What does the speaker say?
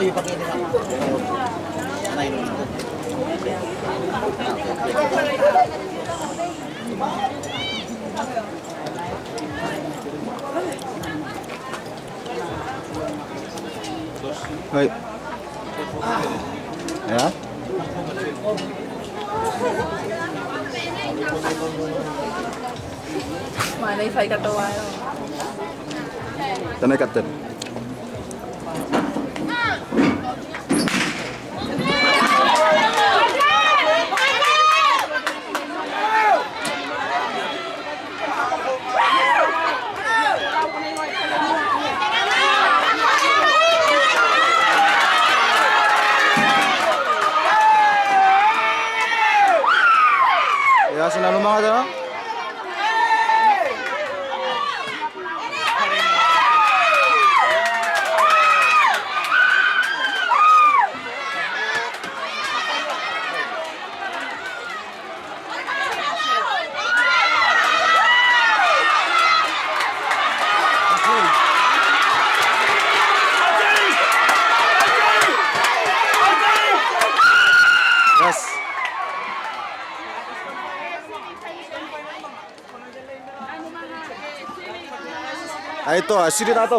yung pakita ka. Anay nun. Hoy. Ayan. Manay say katawa. Tanay kapten. Ya, selalu mga ito. Yes. Ah, ito, sili na to.